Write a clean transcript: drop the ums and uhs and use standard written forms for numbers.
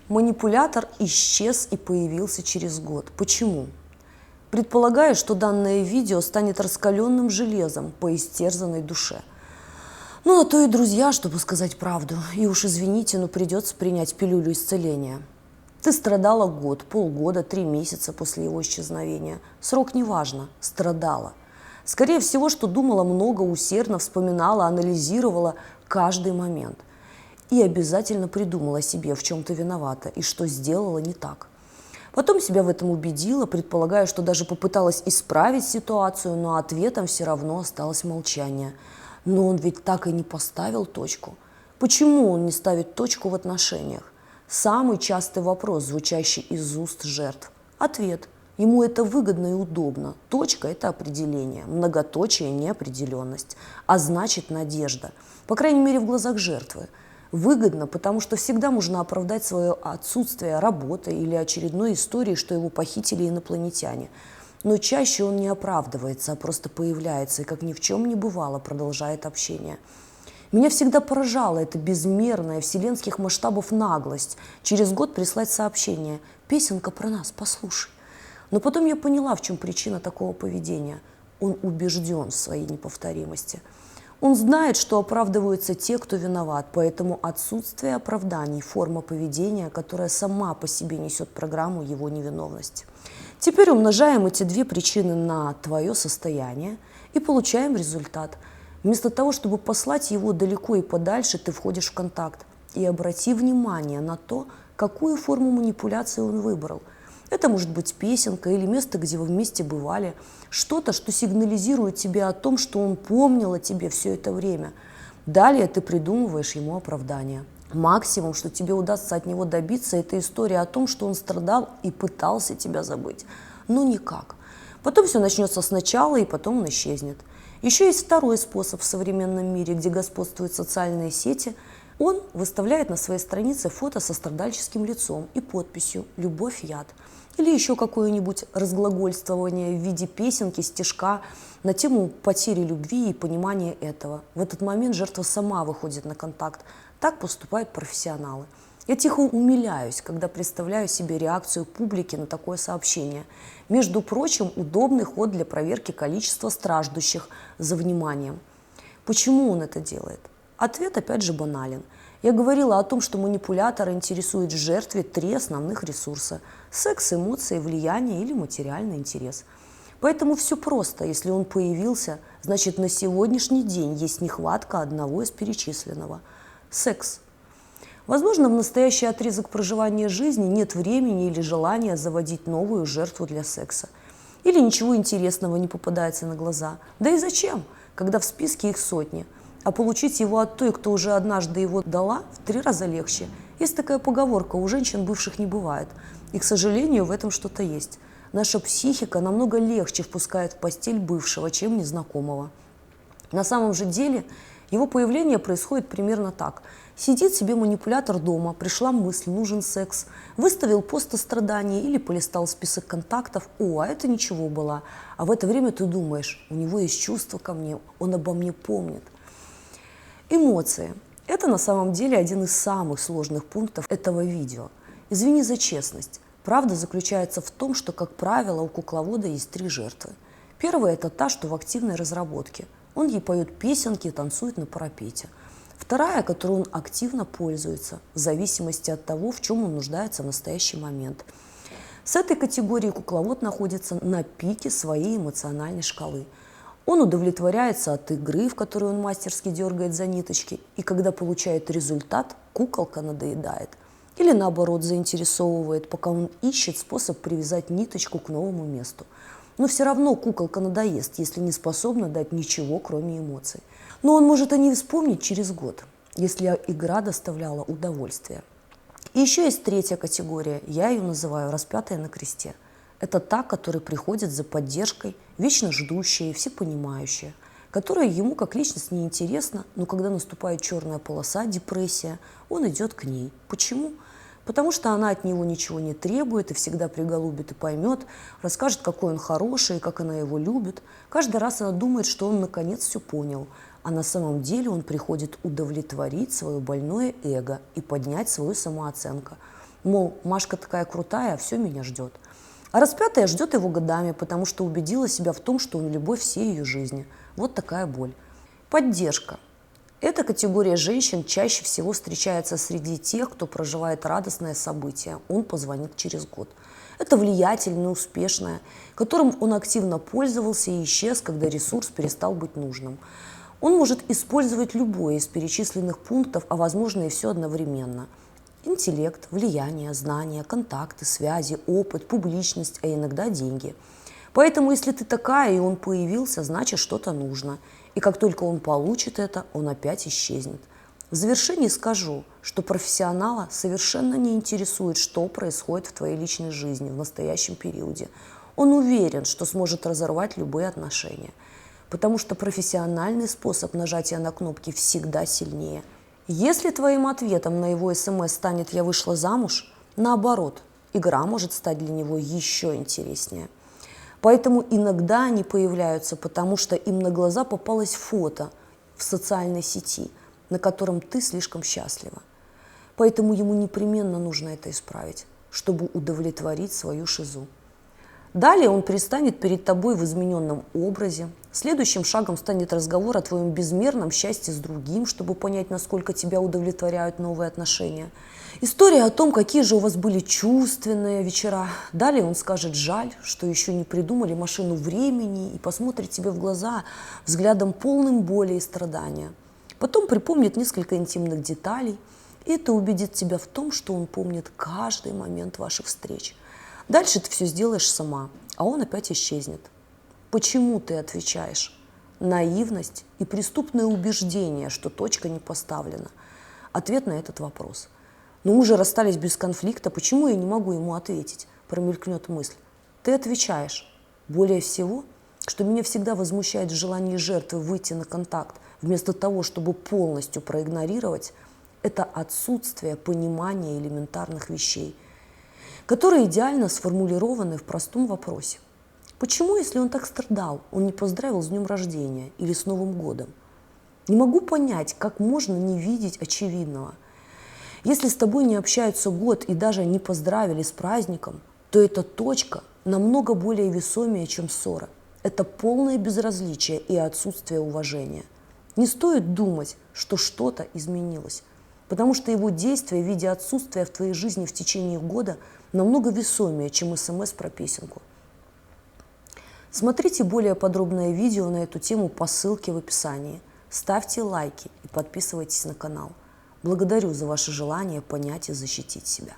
Манипулятор исчез и появился через год. Почему? Предполагаю, что данное видео станет раскаленным железом по истерзанной душе. Ну, на то и друзья, чтобы сказать правду. И уж извините, но придется принять пилюлю исцеления. Ты страдала год, полгода, 3 месяца после его исчезновения. Срок не важно, страдала. Скорее всего, что думала много, усердно вспоминала, анализировала каждый момент. И обязательно придумала себе, в чем ты виновата и что сделала не так. Потом себя в этом убедила, предполагая, что даже попыталась исправить ситуацию, но ответом все равно осталось молчание. Но он ведь так и не поставил точку. Почему он не ставит точку в отношениях? Самый частый вопрос, звучащий из уст жертв. Ответ. Ему это выгодно и удобно. Точка – это определение, многоточие – неопределенность, а значит надежда. По крайней мере, в глазах жертвы. Выгодно, потому что всегда можно оправдать свое отсутствие работы или очередной истории, что его похитили инопланетяне. Но чаще он не оправдывается, а просто появляется и, как ни в чем не бывало, продолжает общение. Меня всегда поражала эта безмерная, вселенских масштабов наглость. Через год прислать сообщение: «Песенка про нас, послушай». Но потом я поняла, в чем причина такого поведения. Он убежден в своей неповторимости. Он знает, что оправдываются те, кто виноват, поэтому отсутствие оправданий – форма поведения, которая сама по себе несет программу его невиновности. Теперь умножаем эти две причины на твое состояние и получаем результат. Вместо того, чтобы послать его далеко и подальше, ты входишь в контакт. И обрати внимание на то, какую форму манипуляции он выбрал. Это может быть песенка или место, где вы вместе бывали. Что-то, что сигнализирует тебе о том, что он помнил о тебе все это время. Далее ты придумываешь ему оправдание. Максимум, что тебе удастся от него добиться, это история о том, что он страдал и пытался тебя забыть. Но никак. Потом все начнется сначала, и потом он исчезнет. Еще есть второй способ в современном мире, где господствуют социальные сети. Он выставляет на своей странице фото со страдальческим лицом и подписью «Любовь, яд». Или еще какое-нибудь разглагольствование в виде песенки, стишка на тему потери любви и понимания этого. В этот момент жертва сама выходит на контакт. Так поступают профессионалы. Я тихо умиляюсь, когда представляю себе реакцию публики на такое сообщение. Между прочим, удобный ход для проверки количества страждущих за вниманием. Почему он это делает? Ответ опять же банален. Я говорила о том, что манипулятора интересует в жертве 3 основных ресурса – секс, эмоции, влияние или материальный интерес. Поэтому все просто. Если он появился, значит на сегодняшний день есть нехватка одного из перечисленного – секс. Возможно, в настоящий отрезок проживания жизни нет времени или желания заводить новую жертву для секса. Или ничего интересного не попадается на глаза. Да и зачем, когда в списке их сотни? А получить его от той, кто уже однажды его дала, в 3 раза легче. Есть такая поговорка: у женщин бывших не бывает. И, к сожалению, в этом что-то есть. Наша психика намного легче впускает в постель бывшего, чем незнакомого. На самом же деле его появление происходит примерно так. Сидит себе манипулятор дома, пришла мысль, нужен секс, выставил пост о страдании или полистал список контактов. О, а это ничего было. А в это время ты думаешь: у него есть чувство ко мне, он обо мне помнит. Эмоции. Это на самом деле один из самых сложных пунктов этого видео. Извини за честность. Правда заключается в том, что, как правило, у кукловода есть 3 жертвы. Первая – это та, что в активной разработке. Он ей поет песенки и танцует на парапете. Вторая, которой он активно пользуется, в зависимости от того, в чем он нуждается в настоящий момент. С этой категорией кукловод находится на пике своей эмоциональной шкалы. Он удовлетворяется от игры, в которой он мастерски дергает за ниточки, и когда получает результат, куколка надоедает. Или наоборот заинтересовывает, пока он ищет способ привязать ниточку к новому месту. Но все равно куколка надоест, если не способна дать ничего, кроме эмоций. Но он может и не вспомнить через год, если игра доставляла удовольствие. И еще есть 3-я категория, я ее называю распятая на кресте. Это та, которая приходит за поддержкой, вечно ждущая и всепонимающая, которая ему как личность неинтересна, но когда наступает черная полоса, депрессия, он идет к ней. Почему? Потому что она от него ничего не требует и всегда приголубит и поймет, расскажет, какой он хороший и как она его любит. Каждый раз она думает, что он наконец все понял, а на самом деле он приходит удовлетворить свое больное эго и поднять свою самооценку. Мол, Машка такая крутая, все меня ждет. А распятая ждет его годами, потому что убедила себя в том, что он любовь всей ее жизни. Вот такая боль. Поддержка. Эта категория женщин чаще всего встречается среди тех, кто проживает радостное событие. Он позвонит через год. Это влиятельная, успешная, которым он активно пользовался и исчез, когда ресурс перестал быть нужным. Он может использовать любое из перечисленных пунктов, а возможно и все одновременно. Интеллект, влияние, знания, контакты, связи, опыт, публичность, а иногда деньги. Поэтому, если ты такая, и он появился, значит, что-то нужно. И как только он получит это, он опять исчезнет. В завершении скажу, что профессионала совершенно не интересует, что происходит в твоей личной жизни в настоящем периоде. Он уверен, что сможет разорвать любые отношения. Потому что профессиональный способ нажатия на кнопки всегда сильнее. Если твоим ответом на его СМС станет «я вышла замуж», наоборот, игра может стать для него еще интереснее. Поэтому иногда они появляются, потому что им на глаза попалось фото в социальной сети, на котором ты слишком счастлива. Поэтому ему непременно нужно это исправить, чтобы удовлетворить свою шизу. Далее он предстанет перед тобой в измененном образе. Следующим шагом станет разговор о твоем безмерном счастье с другим, чтобы понять, насколько тебя удовлетворяют новые отношения. История о том, какие же у вас были чувственные вечера. Далее он скажет «жаль, что еще не придумали машину времени» и посмотрит тебе в глаза взглядом полным боли и страдания. Потом припомнит несколько интимных деталей, и это убедит тебя в том, что он помнит каждый момент ваших встреч. Дальше ты все сделаешь сама, а он опять исчезнет. Почему ты отвечаешь? Наивность и преступное убеждение, что точка не поставлена. Ответ на этот вопрос. Но мы же расстались без конфликта, почему я не могу ему ответить? Промелькнет мысль. Ты отвечаешь. Более всего, что меня всегда возмущает желание жертвы выйти на контакт, вместо того, чтобы полностью проигнорировать, это отсутствие понимания элементарных вещей, которые идеально сформулированы в простом вопросе. Почему, если он так страдал, он не поздравил с днем рождения или с Новым годом? Не могу понять, как можно не видеть очевидного. Если с тобой не общаются год и даже не поздравили с праздником, то эта точка намного более весомее, чем ссора. Это полное безразличие и отсутствие уважения. Не стоит думать, что что-то изменилось, потому что его действия в виде отсутствия в твоей жизни в течение года намного весомее, чем СМС про песенку. Смотрите более подробное видео на эту тему по ссылке в описании. Ставьте лайки и подписывайтесь на канал. Благодарю за ваше желание понять и защитить себя.